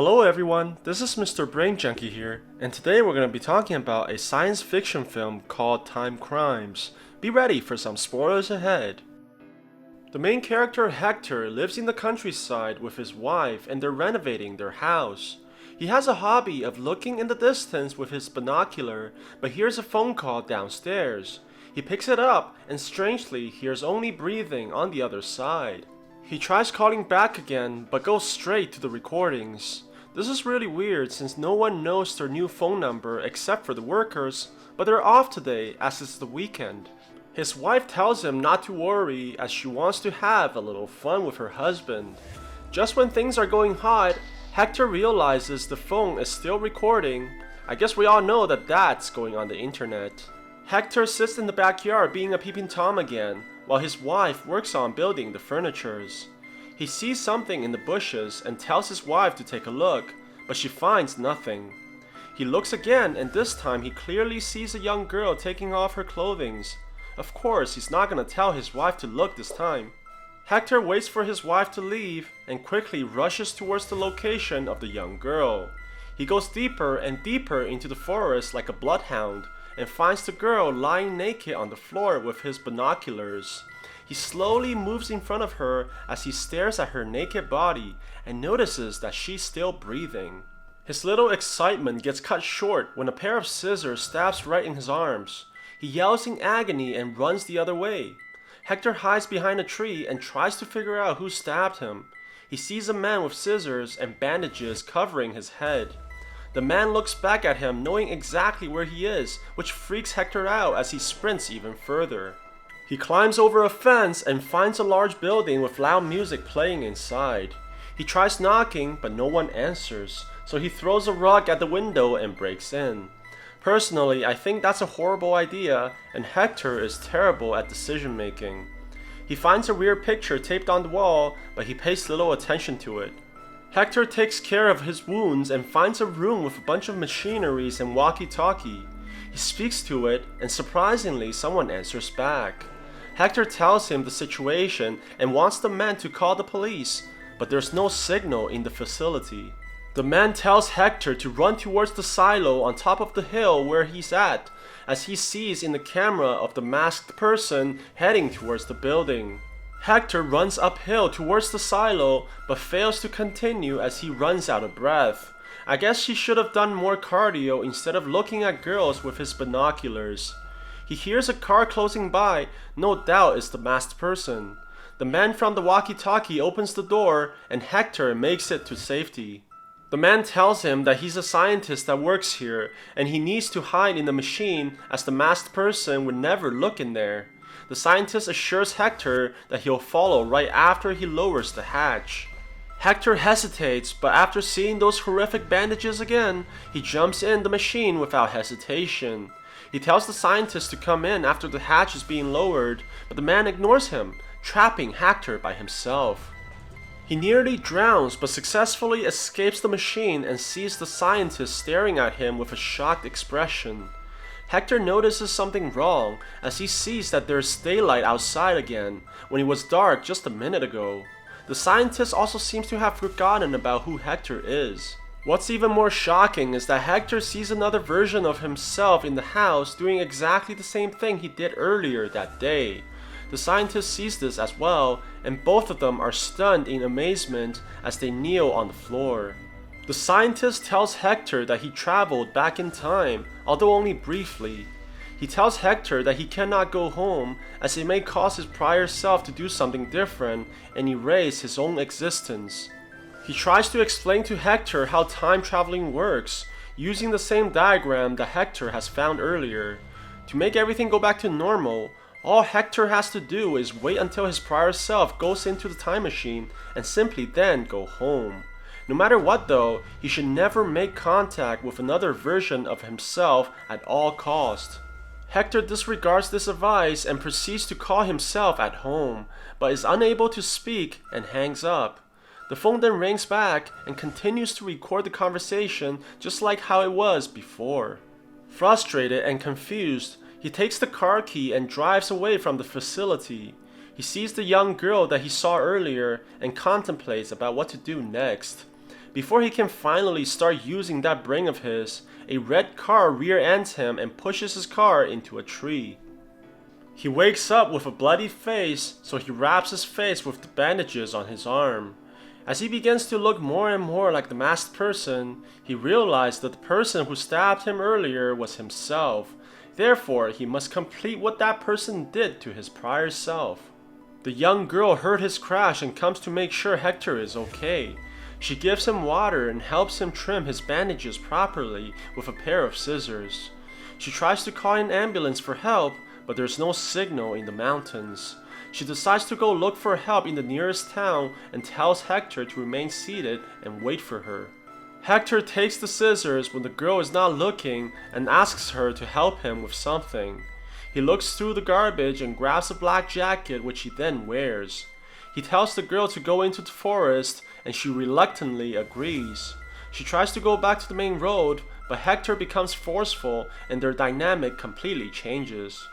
Hello everyone, this is Mr. Brain Junkie here, and today we're going to be talking about a science fiction film called Time Crimes. Be ready for some spoilers ahead. The main character Hector lives in the countryside with his wife and they're renovating their house. He has a hobby of looking in the distance with his binocular, but hears a phone call downstairs. He picks it up and strangely hears only breathing on the other side. He tries calling back again, but goes straight to the recordings. This is really weird since no one knows their new phone number except for the workers, but they're off today as it's the weekend. His wife tells him not to worry as she wants to have a little fun with her husband. Just when things are going hot, Hector realizes the phone is still recording. I guess we all know that that's going on the internet. Hector sits in the backyard being a peeping Tom again, while his wife works on building the furnitures. He sees something in the bushes and tells his wife to take a look, but she finds nothing. He looks again and this time he clearly sees a young girl taking off her clothing. Of course, he's not gonna tell his wife to look this time. Hector waits for his wife to leave and quickly rushes towards the location of the young girl. He goes deeper and deeper into the forest like a bloodhound, and finds the girl lying naked on the floor with his binoculars. He slowly moves in front of her as he stares at her naked body and notices that she's still breathing. His little excitement gets cut short when a pair of scissors stabs right in his arms. He yells in agony and runs the other way. Hector hides behind a tree and tries to figure out who stabbed him. He sees a man with scissors and bandages covering his head. The man looks back at him knowing exactly where he is, which freaks Hector out as he sprints even further. He climbs over a fence and finds a large building with loud music playing inside. He tries knocking, but no one answers, so he throws a rug at the window and breaks in. Personally, I think that's a horrible idea, and Hector is terrible at decision making. He finds a weird picture taped on the wall, but he pays little attention to it. Hector takes care of his wounds and finds a room with a bunch of machineries and walkie-talkie. He speaks to it, and surprisingly, someone answers back. Hector tells him the situation and wants the man to call the police, but there's no signal in the facility. The man tells Hector to run towards the silo on top of the hill where he's at, as he sees in the camera of the masked person heading towards the building. Hector runs uphill towards the silo, but fails to continue as he runs out of breath. I guess he should have done more cardio instead of looking at girls with his binoculars. He hears a car closing by, no doubt it's the masked person. The man from the walkie-talkie opens the door, and Hector makes it to safety. The man tells him that he's a scientist that works here, and he needs to hide in the machine as the masked person would never look in there. The scientist assures Hector that he'll follow right after he lowers the hatch. Hector hesitates, but after seeing those horrific bandages again, he jumps in the machine without hesitation. He tells the scientist to come in after the hatch is being lowered, but the man ignores him, trapping Hector by himself. He nearly drowns but successfully escapes the machine and sees the scientist staring at him with a shocked expression. Hector notices something wrong as he sees that there's daylight outside again when it was dark just a minute ago. The scientist also seems to have forgotten about who Hector is. What's even more shocking is that Hector sees another version of himself in the house doing exactly the same thing he did earlier that day. The scientist sees this as well, and both of them are stunned in amazement as they kneel on the floor. The scientist tells Hector that he traveled back in time, although only briefly. He tells Hector that he cannot go home as it may cause his prior self to do something different and erase his own existence. He tries to explain to Hector how time traveling works, using the same diagram that Hector has found earlier. To make everything go back to normal, all Hector has to do is wait until his prior self goes into the time machine and simply then go home. No matter what though, he should never make contact with another version of himself at all cost. Hector disregards this advice and proceeds to call himself at home, but is unable to speak and hangs up. The phone then rings back and continues to record the conversation just like how it was before. Frustrated and confused, he takes the car key and drives away from the facility. He sees the young girl that he saw earlier and contemplates about what to do next. Before he can finally start using that brain of his, a red car rear-ends him and pushes his car into a tree. He wakes up with a bloody face, so he wraps his face with the bandages on his arm. As he begins to look more and more like the masked person, he realized that the person who stabbed him earlier was himself. Therefore, he must complete what that person did to his prior self. The young girl heard his crash and comes to make sure Hector is okay. She gives him water and helps him trim his bandages properly with a pair of scissors. She tries to call an ambulance for help, but there's no signal in the mountains. She decides to go look for help in the nearest town and tells Hector to remain seated and wait for her. Hector takes the scissors when the girl is not looking and asks her to help him with something. He looks through the garbage and grabs a black jacket, which he then wears. He tells the girl to go into the forest, and she reluctantly agrees. She tries to go back to the main road, but Hector becomes forceful and their dynamic completely changes.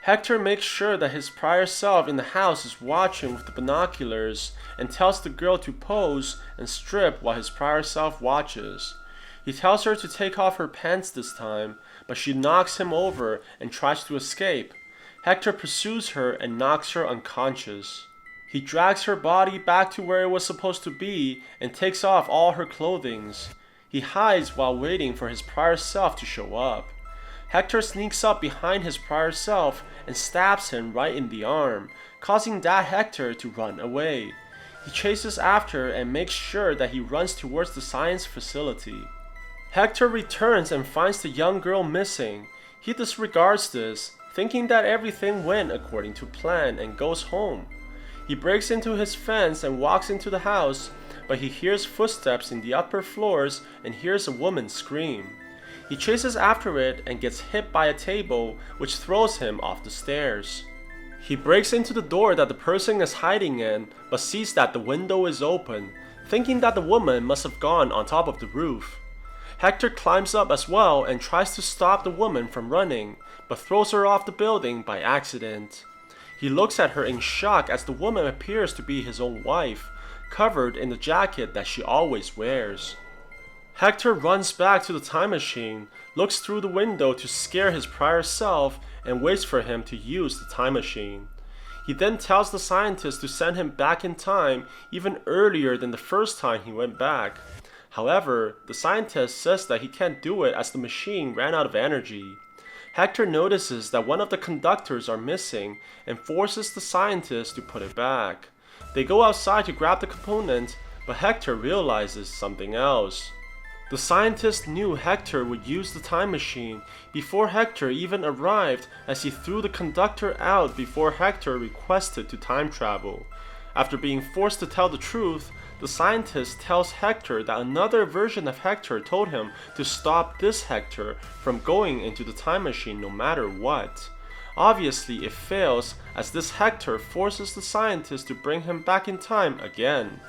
Hector makes sure that his prior self in the house is watching with the binoculars and tells the girl to pose and strip while his prior self watches. He tells her to take off her pants this time, but she knocks him over and tries to escape. Hector pursues her and knocks her unconscious. He drags her body back to where it was supposed to be and takes off all her clothing. He hides while waiting for his prior self to show up. Hector sneaks up behind his prior self and stabs him right in the arm, causing that Hector to run away. He chases after and makes sure that he runs towards the science facility. Hector returns and finds the young girl missing. He disregards this, thinking that everything went according to plan, and goes home. He breaks into his fence and walks into the house, but he hears footsteps in the upper floors and hears a woman scream. He chases after it and gets hit by a table, which throws him off the stairs. He breaks into the door that the person is hiding in, but sees that the window is open, thinking that the woman must have gone on top of the roof. Hector climbs up as well and tries to stop the woman from running, but throws her off the building by accident. He looks at her in shock as the woman appears to be his own wife, covered in the jacket that she always wears. Hector runs back to the time machine, looks through the window to scare his prior self, and waits for him to use the time machine. He then tells the scientist to send him back in time even earlier than the first time he went back. However, the scientist says that he can't do it as the machine ran out of energy. Hector notices that one of the conductors are missing and forces the scientist to put it back. They go outside to grab the component, but Hector realizes something else. The scientist knew Hector would use the time machine before Hector even arrived, as he threw the conductor out before Hector requested to time travel. After being forced to tell the truth, the scientist tells Hector that another version of Hector told him to stop this Hector from going into the time machine no matter what. Obviously, it fails, as this Hector forces the scientist to bring him back in time again.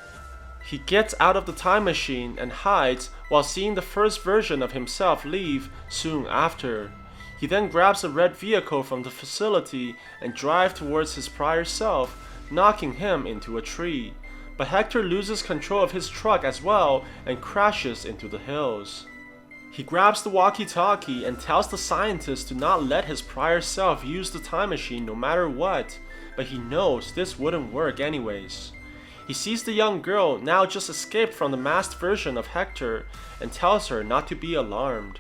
He gets out of the time machine and hides while seeing the first version of himself leave soon after. He then grabs a red vehicle from the facility and drives towards his prior self, knocking him into a tree. But Hector loses control of his truck as well and crashes into the hills. He grabs the walkie-talkie and tells the scientist to not let his prior self use the time machine no matter what, but he knows this wouldn't work anyways. He sees the young girl now just escaped from the masked version of Hector and tells her not to be alarmed.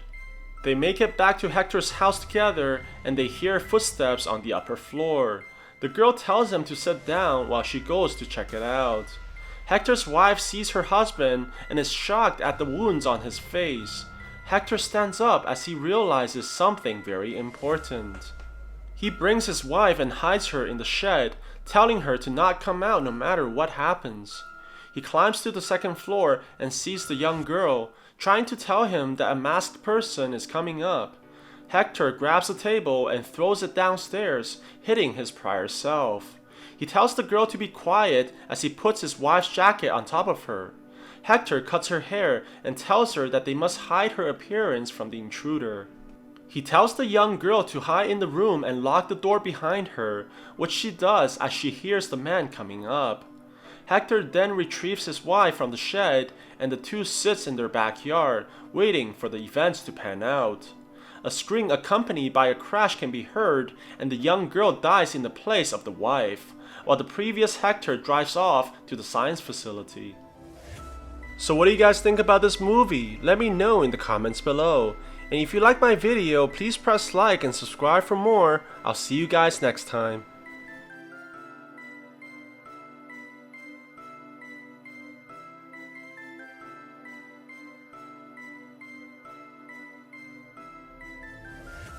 They make it back to Hector's house together and they hear footsteps on the upper floor. The girl tells him to sit down while she goes to check it out. Hector's wife sees her husband and is shocked at the wounds on his face. Hector stands up as he realizes something very important. He brings his wife and hides her in the shed, telling her to not come out no matter what happens. He climbs to the second floor and sees the young girl, trying to tell him that a masked person is coming up. Hector grabs a table and throws it downstairs, hitting his prior self. He tells the girl to be quiet as he puts his wife's jacket on top of her. Hector cuts her hair and tells her that they must hide her appearance from the intruder. He tells the young girl to hide in the room and lock the door behind her, which she does as she hears the man coming up. Hector then retrieves his wife from the shed, and the two sits in their backyard, waiting for the events to pan out. A scream accompanied by a crash can be heard, and the young girl dies in the place of the wife, while the previous Hector drives off to the science facility. So what do you guys think about this movie? Let me know in the comments below. And if you like my video, please press like and subscribe for more. I'll see you guys next time.